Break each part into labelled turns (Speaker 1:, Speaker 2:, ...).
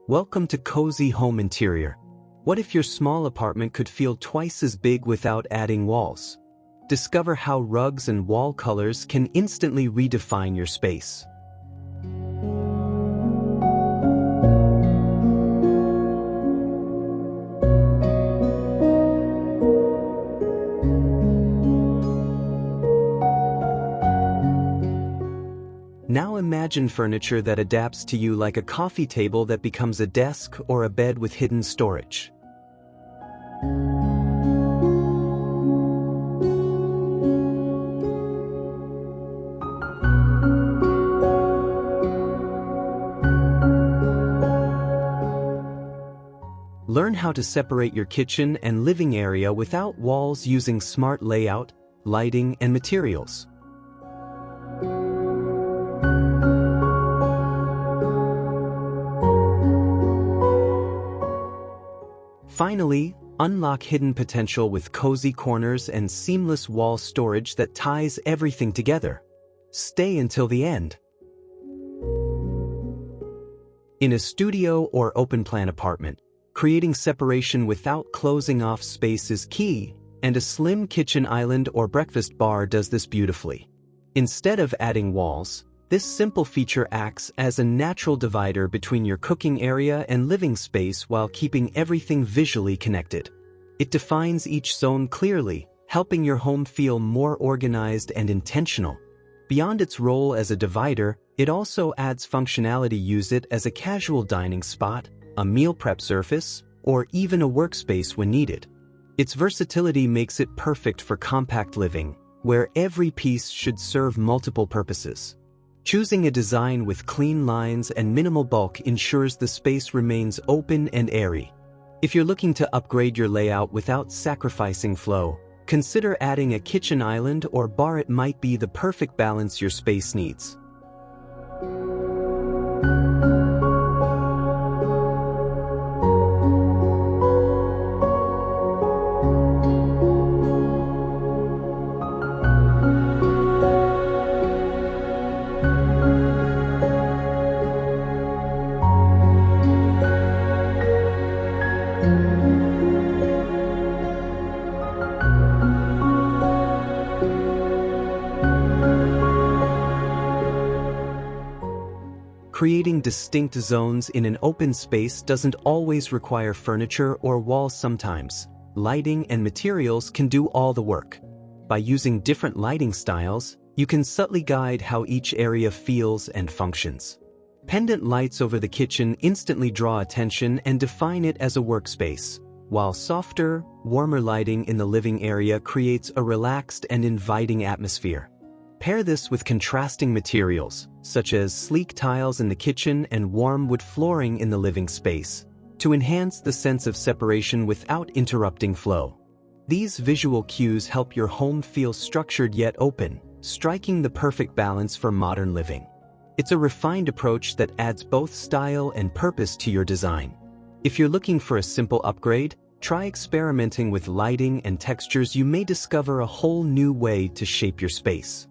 Speaker 1: Welcome to Cozy Home Interior. What if your small apartment could feel twice as big without adding walls? Discover how rugs and wall colors can instantly redefine your space. Now imagine furniture that adapts to you like a coffee table that becomes a desk or a bed with hidden storage. Learn how to separate your kitchen and living area without walls using smart layout, lighting, and materials. Finally, unlock hidden potential with cozy corners and seamless wall storage that ties everything together. Stay until the end. In a studio or open-plan apartment, creating separation without closing off space is key, and a slim kitchen island or breakfast bar does this beautifully. Instead of adding walls, this simple feature acts as a natural divider between your cooking area and living space while keeping everything visually connected. It defines each zone clearly, helping your home feel more organized and intentional. Beyond its role as a divider, it also adds functionality. Use it as a casual dining spot, a meal prep surface, or even a workspace when needed. Its versatility makes it perfect for compact living, where every piece should serve multiple purposes. Choosing a design with clean lines and minimal bulk ensures the space remains open and airy. If you're looking to upgrade your layout without sacrificing flow, consider adding a kitchen island or bar. It might be the perfect balance your space needs. Creating distinct zones in an open space doesn't always require furniture or walls. Sometimes, lighting and materials can do all the work. By using different lighting styles, you can subtly guide how each area feels and functions. Pendant lights over the kitchen instantly draw attention and define it as a workspace, while softer, warmer lighting in the living area creates a relaxed and inviting atmosphere. Pair this with contrasting materials, such as sleek tiles in the kitchen and warm wood flooring in the living space, to enhance the sense of separation without interrupting flow. These visual cues help your home feel structured yet open, striking the perfect balance for modern living. It's a refined approach that adds both style and purpose to your design. If you're looking for a simple upgrade, try experimenting with lighting and textures. You may discover a whole new way to shape your space.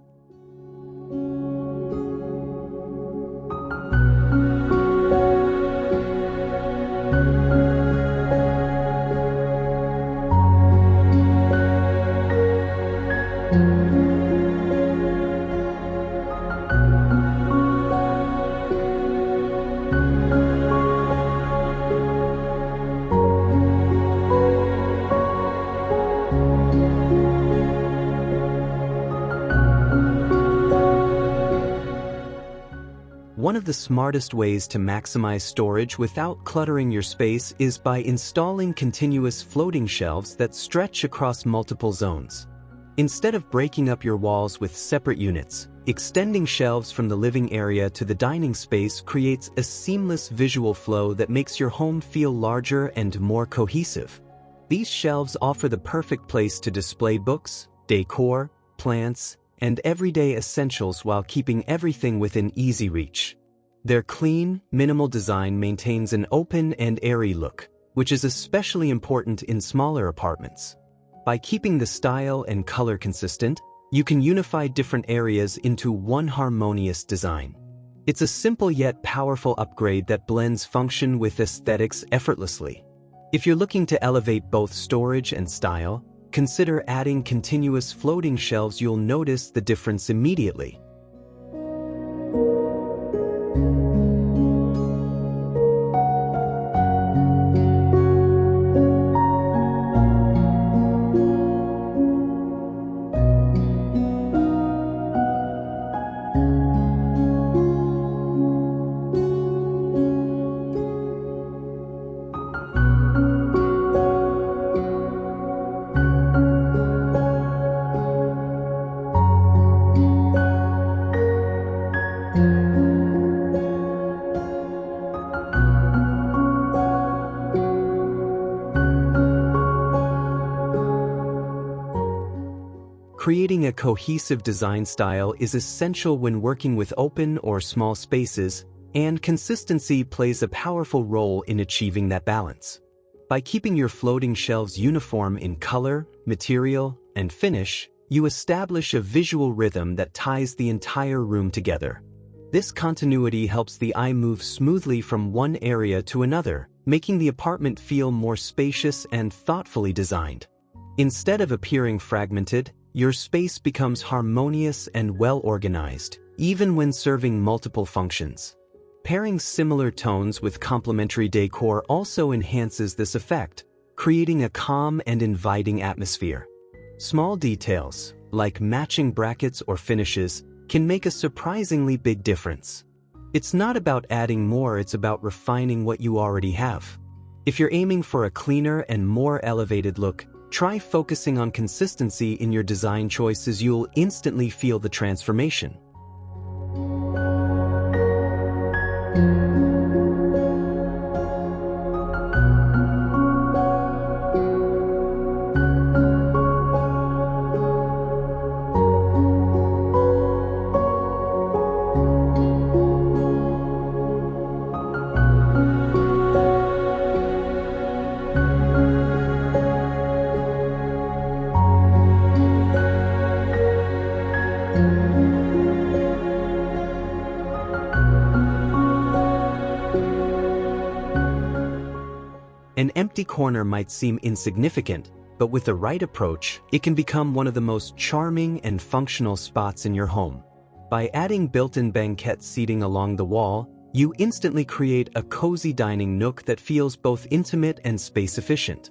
Speaker 1: One of the smartest ways to maximize storage without cluttering your space is by installing continuous floating shelves that stretch across multiple zones. Instead of breaking up your walls with separate units, extending shelves from the living area to the dining space creates a seamless visual flow that makes your home feel larger and more cohesive. These shelves offer the perfect place to display books, decor, plants, and everyday essentials while keeping everything within easy reach. Their clean, minimal design maintains an open and airy look, which is especially important in smaller apartments. By keeping the style and color consistent, you can unify different areas into one harmonious design. It's a simple yet powerful upgrade that blends function with aesthetics effortlessly. If you're looking to elevate both storage and style, consider adding continuous floating shelves. You'll notice the difference immediately. Creating a cohesive design style is essential when working with open or small spaces, and consistency plays a powerful role in achieving that balance. By keeping your floating shelves uniform in color, material, and finish, you establish a visual rhythm that ties the entire room together. This continuity helps the eye move smoothly from one area to another, making the apartment feel more spacious and thoughtfully designed. Instead of appearing fragmented, your space becomes harmonious and well-organized, even when serving multiple functions. Pairing similar tones with complementary decor also enhances this effect, creating a calm and inviting atmosphere. Small details, like matching brackets or finishes, can make a surprisingly big difference. It's not about adding more, it's about refining what you already have. If you're aiming for a cleaner and more elevated look, try focusing on consistency in your design choices. You'll instantly feel the transformation. An empty corner might seem insignificant, but with the right approach, it can become one of the most charming and functional spots in your home. By adding built-in banquette seating along the wall, you instantly create a cozy dining nook that feels both intimate and space-efficient.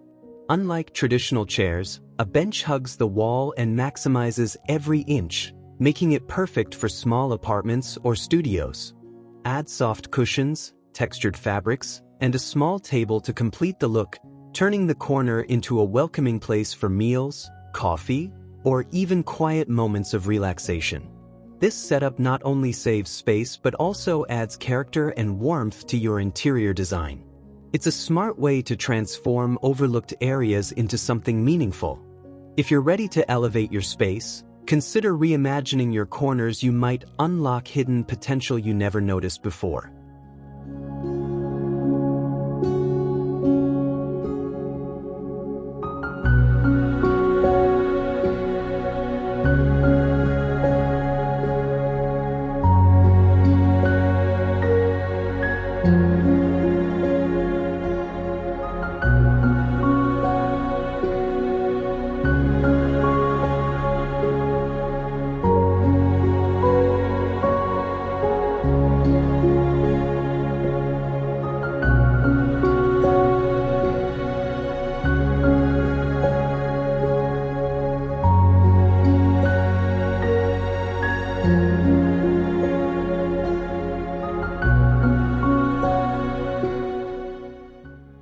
Speaker 1: Unlike traditional chairs, a bench hugs the wall and maximizes every inch, making it perfect for small apartments or studios. Add soft cushions, textured fabrics, and a small table to complete the look, turning the corner into a welcoming place for meals, coffee, or even quiet moments of relaxation. This setup not only saves space but also adds character and warmth to your interior design. It's a smart way to transform overlooked areas into something meaningful. If you're ready to elevate your space, consider reimagining your corners. You might unlock hidden potential you never noticed before.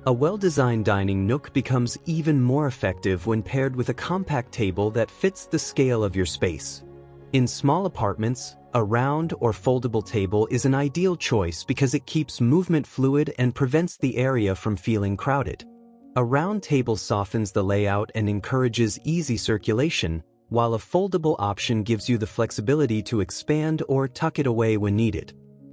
Speaker 1: A well-designed dining nook becomes even more effective when paired with a compact table that fits the scale of your space. In small apartments, a round or foldable table is an ideal choice because it keeps movement fluid and prevents the area from feeling crowded. A round table softens the layout and encourages easy circulation, while a foldable option gives you the flexibility to expand or tuck it away when needed.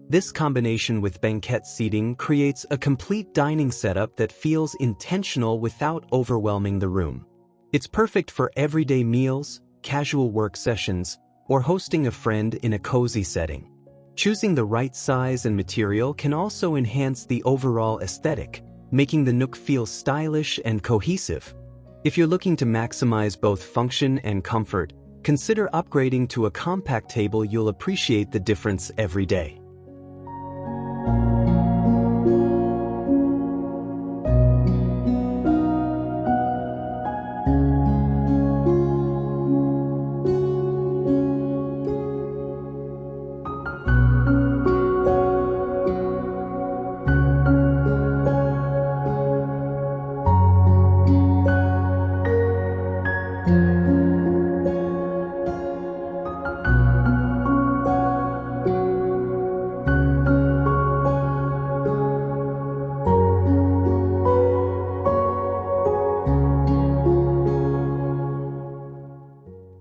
Speaker 1: This combination with banquette seating creates a complete dining setup that feels intentional without overwhelming the room. It's perfect for everyday meals, casual work sessions, or hosting a friend in a cozy setting. Choosing the right size and material can also enhance the overall aesthetic, making the Nook feel stylish and cohesive. If you're looking to maximize both function and comfort, consider upgrading to a compact table. You'll appreciate the difference every day.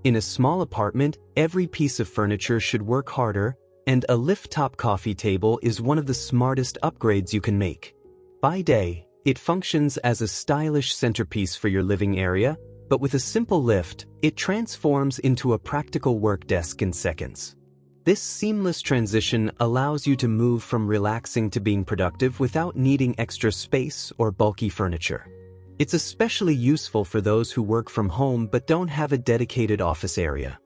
Speaker 1: In a small apartment, every piece of furniture should work harder, and a lift-top coffee table is one of the smartest upgrades you can make. By day, it functions as a stylish centerpiece for your living area, but with a simple lift, it transforms into a practical work desk in seconds. This seamless transition allows you to move from relaxing to being productive without needing extra space or bulky furniture. It's especially useful for those who work from home but don't have a dedicated office area.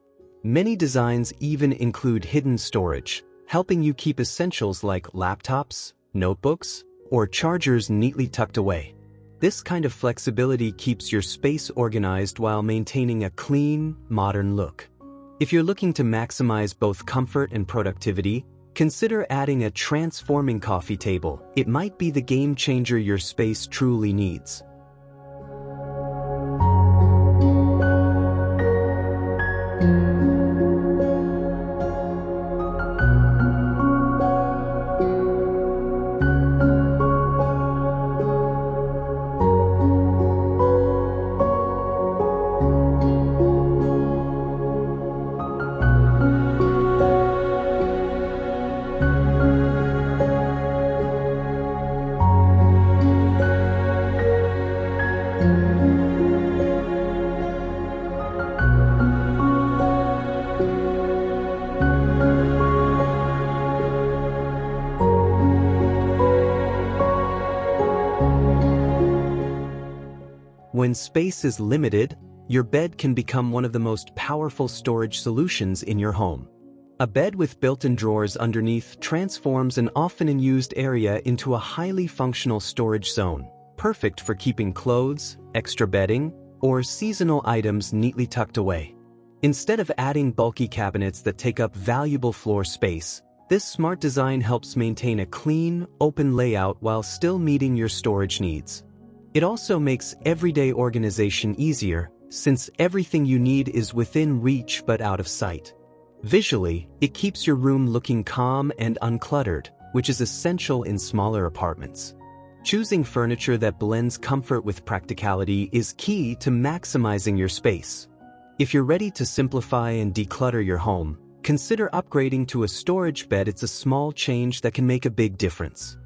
Speaker 1: Many designs even include hidden storage, helping you keep essentials like laptops, notebooks, or chargers neatly tucked away. This kind of flexibility keeps your space organized while maintaining a clean, modern look. If you're looking to maximize both comfort and productivity, consider adding a transforming coffee table. It might be the game changer your space truly needs. When space is limited, your bed can become one of the most powerful storage solutions in your home. A bed with built-in drawers underneath transforms an often unused area into a highly functional storage zone, perfect for keeping clothes, extra bedding, or seasonal items neatly tucked away. Instead of adding bulky cabinets that take up valuable floor space, this smart design helps maintain a clean, open layout while still meeting your storage needs. It also makes everyday organization easier, since everything you need is within reach but out of sight. Visually, it keeps your room looking calm and uncluttered, which is essential in smaller apartments. Choosing furniture that blends comfort with practicality is key to maximizing your space. If you're ready to simplify and declutter your home, consider upgrading to a storage bed. It's a small change that can make a big difference.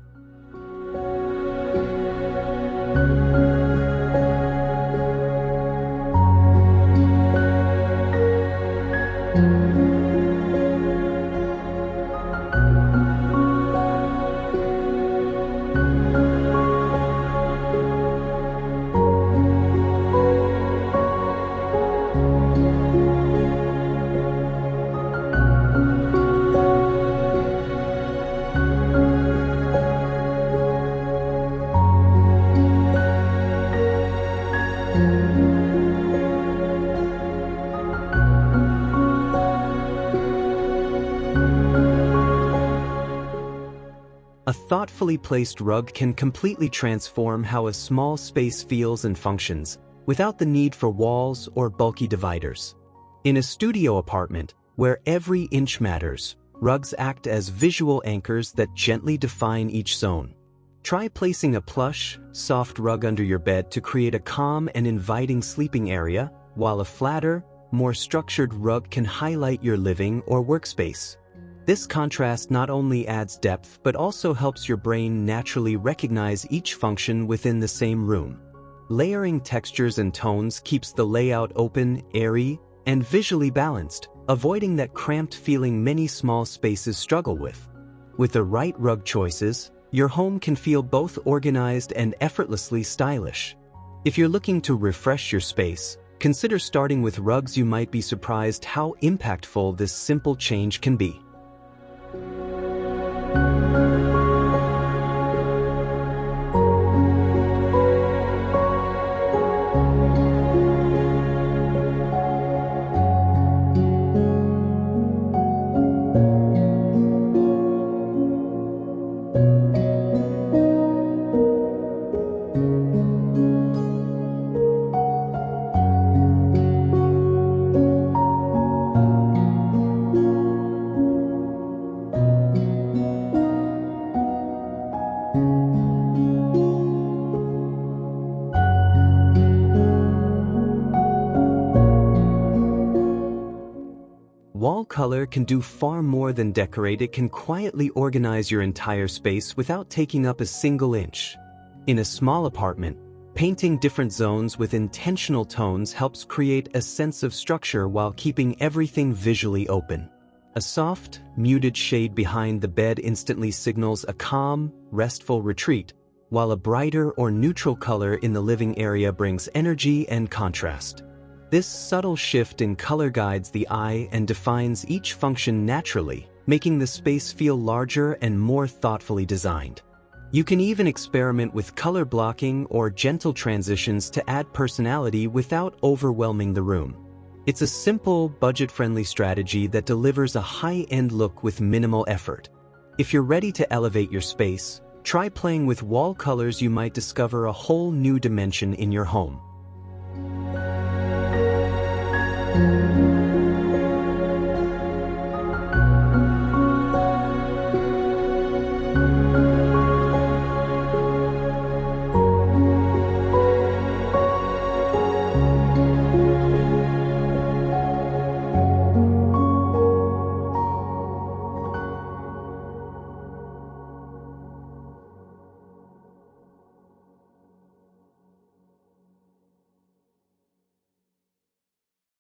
Speaker 1: A thoughtfully placed rug can completely transform how a small space feels and functions, without the need for walls or bulky dividers. In a studio apartment, where every inch matters, rugs act as visual anchors that gently define each zone. Try placing a plush, soft rug under your bed to create a calm and inviting sleeping area, while a flatter, more structured rug can highlight your living or workspace. This contrast not only adds depth but also helps your brain naturally recognize each function within the same room. Layering textures and tones keeps the layout open, airy, and visually balanced, avoiding that cramped feeling many small spaces struggle with. With the right rug choices, your home can feel both organized and effortlessly stylish. If you're looking to refresh your space, consider starting with rugs. You might be surprised how impactful this simple change can be. Wall color can do far more than decorate. It can quietly organize your entire space without taking up a single inch. In a small apartment, painting different zones with intentional tones helps create a sense of structure while keeping everything visually open. A soft, muted shade behind the bed instantly signals a calm, restful retreat, while a brighter or neutral color in the living area brings energy and contrast. This subtle shift in color guides the eye and defines each function naturally, making the space feel larger and more thoughtfully designed. You can even experiment with color blocking or gentle transitions to add personality without overwhelming the room. It's a simple, budget-friendly strategy that delivers a high-end look with minimal effort. If you're ready to elevate your space, try playing with wall colors. You might discover a whole new dimension in your home.